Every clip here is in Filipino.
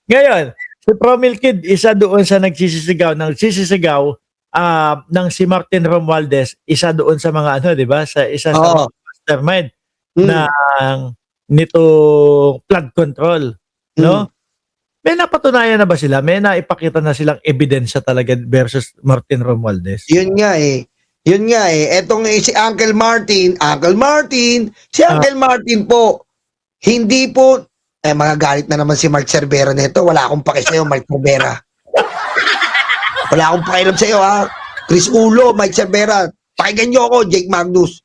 Ngayon, si Promilkid, isa doon sa nagsisisigaw ng si Martin Romualdez, isa doon sa mga ano, 'di ba? Isa sa Oo. mga mastermind Mm. ng nito flood control, Mm. no? May napatunayan na ba sila? May naipakita na silang ebidensya talaga versus Martin Romualdez? Yun nga eh. Yun nga eh. Etong si Uncle Martin, si Ah, Uncle Martin po, hindi po, magagalit na naman si Mark Cervera nito. Wala akong paki sa'yo, Mark Cervera. Wala akong pakialam sa'yo, ha? Chris Ulo, Mike Cervera. Pakinggan nyo ako, Jake Magnus.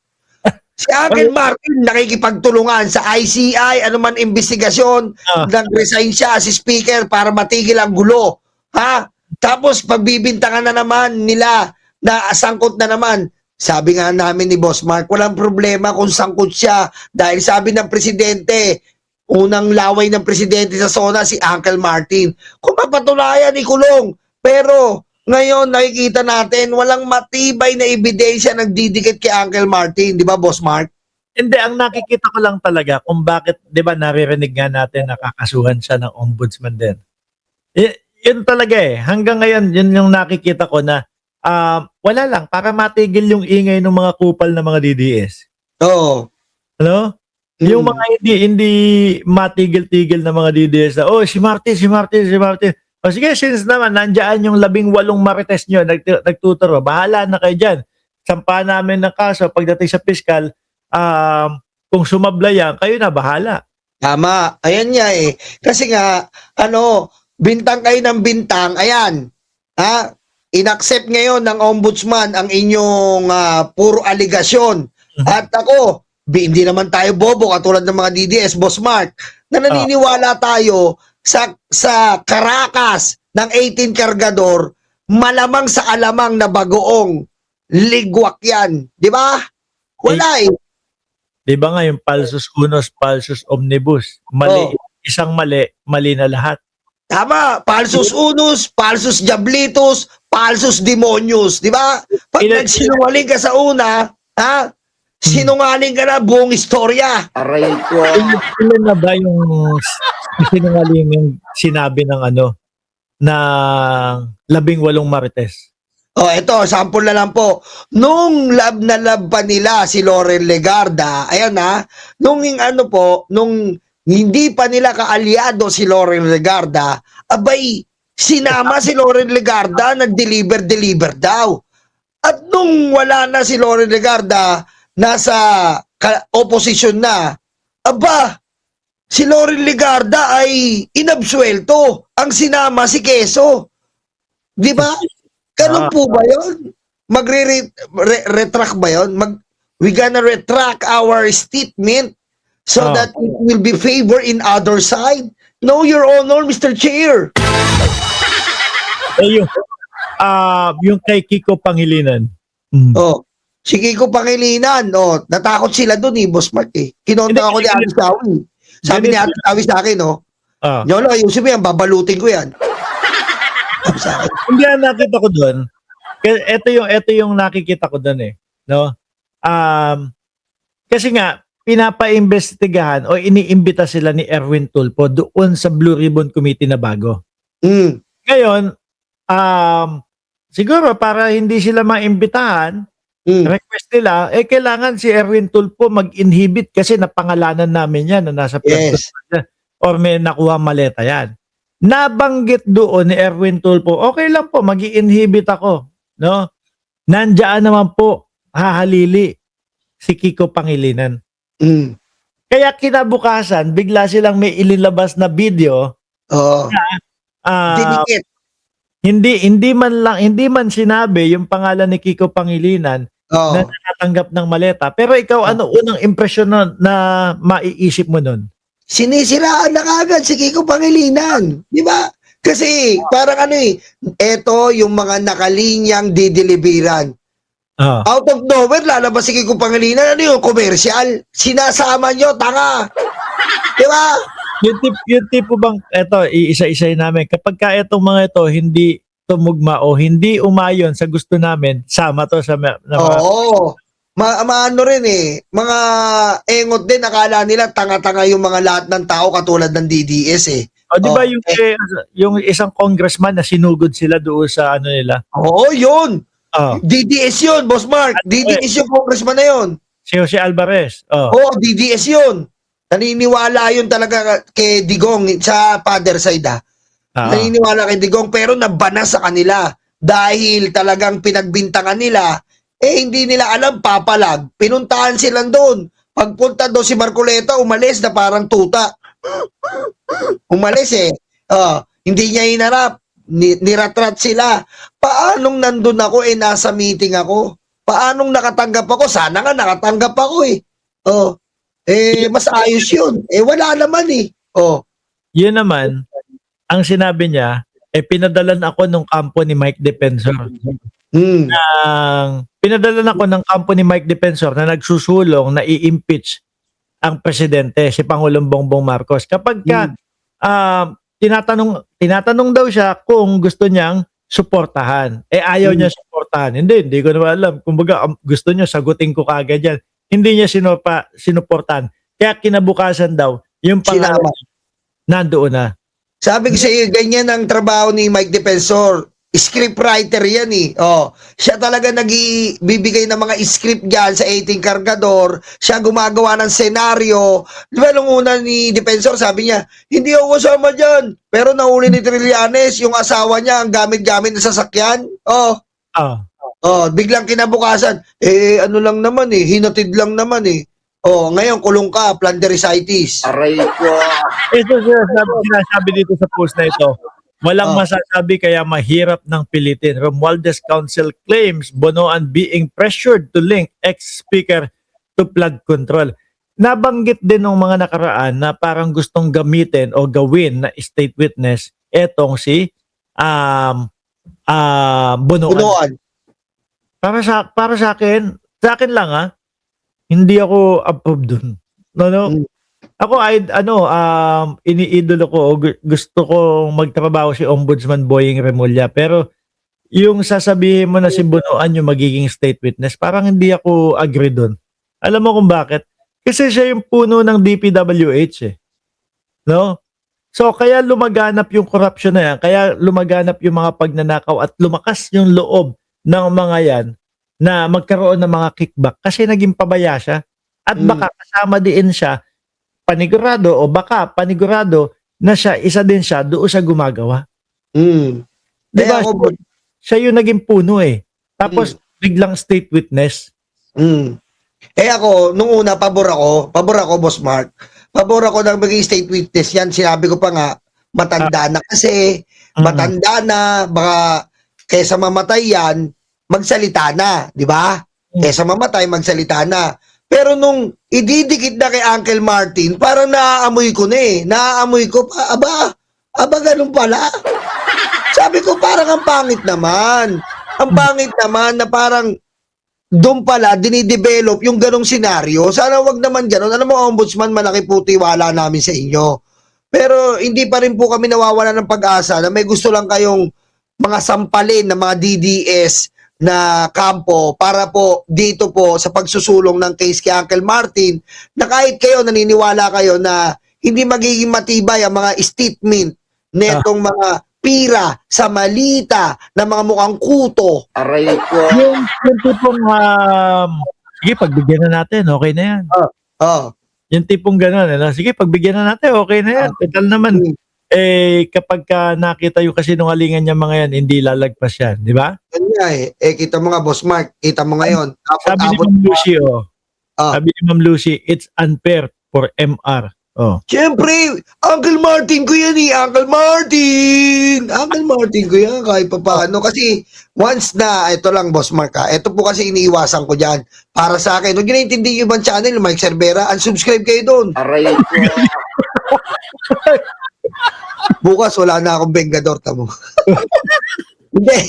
Si Uncle Martin nakikipagtulungan sa ICI, anuman investigasyon, ah, nag-resign siya si speaker para matigil ang gulo. Ha? Tapos pagbibintangan na naman nila na sangkot na naman. Sabi nga namin ni Boss Mark, walang problema kung sangkot siya dahil sabi ng presidente, unang laway ng presidente sa SONA si Uncle Martin. Kung mapatunayan, ikulong. Pero ngayon, nakikita natin, walang matibay na ebidensya nagdidikit kay Uncle Martin. Di ba, Boss Mark? hindi, ang nakikita ko lang talaga kung bakit, 'di ba, naririnig nga natin nakakasuhan siya ng ombudsman din. Yun talaga eh. Hanggang ngayon, yun yung nakikita ko na wala lang, para matigil yung ingay ng mga kupal na mga DDS. Oo. Ano? Yung mga hindi matigil-tigil na mga DDS na, oh, si Martin. O sige, since naman, nandiyan yung 18 marites nyo, nagtuturo, bahala na kayo dyan. Sampa namin ng kaso, pagdating sa piskal, kung sumabla yan, kayo na bahala. Tama. Ayan nga eh. Kasi nga, bintang kayo ng bintang. Ayan. Ha? Inaccept ngayon ng ombudsman ang inyong puro aligasyon. At ako, hindi naman tayo bobo katulad ng mga DDS, Boss Mark, na naniniwala tayo sa karakas ng 18 kargador, malamang sa alamang na bagoong ligwak yan. Di ba? Wala eh. Di ba nga yung falsus unos, falsus omnibus? Mali, isang mali na lahat. Tama, falsus unus, falsus diablitos, falsus demonios, di ba? Pag nagsinungaling ka sa una, ha? Sinungaling ka na buong istorya. Aray ko. Ilan na ba yung sinungaling yung sinabi ng ng 18 marites? Ito, sample na lang po. Nung lab na lab pa nila si Loren Legarda, ayan nung hindi pa nila kaalyado si Loren Legarda, abay, sinama si Loren Legarda, nag-deliver daw. At nung wala na si Loren Legarda, nasa oposisyon na, aba, si Loren Legarda ay inabsuelto. Ang sinama si Quezon. Di ba? Ganun po ba yun? Magre-retract ba yun? We gonna retract our statement so that it will be favor in other side? No, Your Honor, Mr. Chair. Yung kay Kiko Pangilinan. Si Kiko Pangilinan, natakot sila dun Boss Mark eh. Kinonta ako ni Ate Sawi. Sabi ni Ate Sawi sa akin, Yolo, ayusin mo yan, babalutin ko yan. Hindi, nakita ko doon. Ito yung nakikita ko doon eh, no? Kasi nga pinapa-imbestigahan o iniimbita sila ni Erwin Tulfo doon sa Blue Ribbon Committee na bago. Ngayon, siguro para hindi sila maimbitahan, request nila, kailangan si Erwin Tulfo mag-inhibit kasi napangalanan namin yan na nasa or may nakuha maleta yan. Nabanggit doon ni Erwin Tulfo, okay lang po, mag-i-inhibit ako, no? Nandiyan naman po, hahalili si Kiko Pangilinan. Kaya kinabukasan, bigla silang may ililabas na video. Dinikit. Hindi man sinabi yung pangalan ni Kiko Pangilinan na nakatanggap ng maleta. Pero ikaw, ano unang impresyon na maiisip mo nun? Sinisiraan na kagad si Kiko Pangilinan. Di ba? Kasi parang eto yung mga nakalinyang dideliveran. Out of nowhere, lalabas si Kiko Pangilinan. Ano yung commercial? Sinasama nyo, tanga. Di ba? Yung tipo bang, eto, iisa-isayin namin. Kapag ka etong mga ito, hindi tumugma o hindi umayon sa gusto namin, sama to sa Maano rin mga engot din, akala nila tanga-tanga yung mga lahat ng tao katulad ng DDS eh. O, di ba Oh, yung isang congressman na sinugod sila doon sa ano nila? Oo, yun. Oh, DDS yun, Boss Mark. DDS yung congressman na yun. si Jose Alvarez. Oh, Oo, DDS yun. Naniniwala yun talaga kay Digong sa father side oo. Naniniwala kay Digong pero nabana sa kanila dahil talagang pinagbintangan nila hindi nila alam papalag. Pinuntahan sila doon. Pagpunta doon si Marcoleta umalis na parang tuta. Umalis hindi niya hinarap. Niratrat sila. Paanong nandun ako nasa meeting ako? Paanong nakatanggap ako? Sana nga nakatanggap ako Oh, mas ayos yun. Wala naman Oh. Yun naman, ang sinabi niya, pinadalan ako nung kampo ni Mike Defensor. Mm. Pinadalan ako ng kampo ni Mike Defensor na nagsusulong na i-impeach ang presidente, si Pangulong Bongbong Marcos. Kapag tinatanong daw siya kung gusto niyang suportahan. Ayaw niya suportahan. Hindi ko naman alam. Kumbaga, gusto niya, sagutin ko kaagad yan. Hindi niya sinuportahan. Kaya kinabukasan daw, yung pangalan nandoon na. Sabi ko sa iyo, ganyan ang trabaho ni Mike Defensor. Scriptwriter yan siya talaga bibigay ng mga script dyan sa 18 Cargador. Siya gumagawa ng senaryo. Di ba nung una ni Defensor, sabi niya, hindi ako kasama dyan. Pero nahuli ni Trillanes, yung asawa niya, ang gamit-gamit na sasakyan. Biglang kinabukasan, ano lang naman hinatid lang naman ngayon kulong ka, plandericitis. Aray ko. Ito sinasabi dito sa post na ito. Walang masasabi kaya mahirap ng pilitin. Romualdez Council claims Bonoan being pressured to link ex-speaker to flood control. Nabanggit din ng mga nakaraan na parang gustong gamitin o gawin na state witness etong si Bonoan. Para sa akin lang hindi ako approve dun. No. Ako iniidolo ko o gusto ko magtrabaho si Ombudsman Boying Remulla, pero yung sasabihin mo na si Bonoan yung magiging state witness, parang hindi ako agree dun. Alam mo kung bakit? Kasi siya yung puno ng DPWH no? So kaya lumaganap yung corruption na yan, kaya lumaganap yung mga pagnanakaw at lumakas yung loob ng mga yan na magkaroon ng mga kickback kasi naging pabaya siya at baka kasama din siya panigurado na isa din siya doon sa gumagawa. Diba? Siya yung naging puno Tapos biglang state witness. Ako, nung una, pabor ako, Boss Mark. Pabor ako ng maging state witness yan. Sinabi ko pa nga, matanda na kasi, matanda na, baka kaysa mamatay yan, magsalita na, di ba? Kaysa mamatay, magsalita na. Pero nung ididikit na kay Uncle Martin, parang naaamoy ko na Naaamoy ko pa, aba ganun pala. Sabi ko, parang ang pangit naman. Ang pangit naman na parang doon pala, dinidevelop yung ganong senaryo. Sana wag naman ganon. Alam mo, Ombudsman, malaki po tiwala namin sa inyo. Pero hindi pa rin po kami nawawala ng pag-asa na may gusto lang kayong mga sampalin ng mga DDS na kampo para po dito po sa pagsusulong ng case kay Uncle Martin na kahit kayo naniniwala kayo na hindi magiging matibay ang mga statement netong mga pira sa malita na mga mukhang kuto. Aray ko. Yung tipong sige, pagbigyan na natin, okay na yan. Yung tipong gano'n, sige, pagbigyan na natin, okay na yan. Total naman, kapag nakita yung kasinungalingan niya mga yan, hindi lalagpas yan, di ba? Kanya kita mo nga, Boss Mark, kita mo ngayon. Sabi ni Ma'am Lucy, sabi ni Ma'am Lucy, it's unfair for MR. Siyempre, Uncle Martin ko yan Uncle Martin! Uncle Martin ko yan, kahit pa paano. Kasi, once na, ito lang, Boss Mark ito po kasi iniiwasan ko dyan. Para sa akin, huwag nyo naintindi yung ibang channel, Mike Cervera, unsubscribe kayo doon. Aray ko. Bukas, wala na akong Bengador, tamo. Hindi,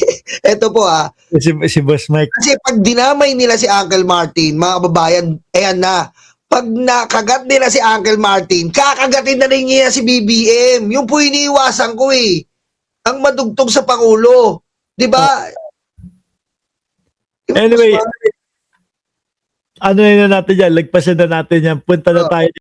ito po Si Boss Mike. Kasi pag dinamay nila si Uncle Martin, mga kababayan, ayan na, pag nakagat nila si Uncle Martin, kakagatin na rin niya si BBM. Yung po iniiwasan ko ang madugtog sa Pangulo. Di ba? Anyway, ano na natin yan? Lagpasan na natin yan. Punta na tayo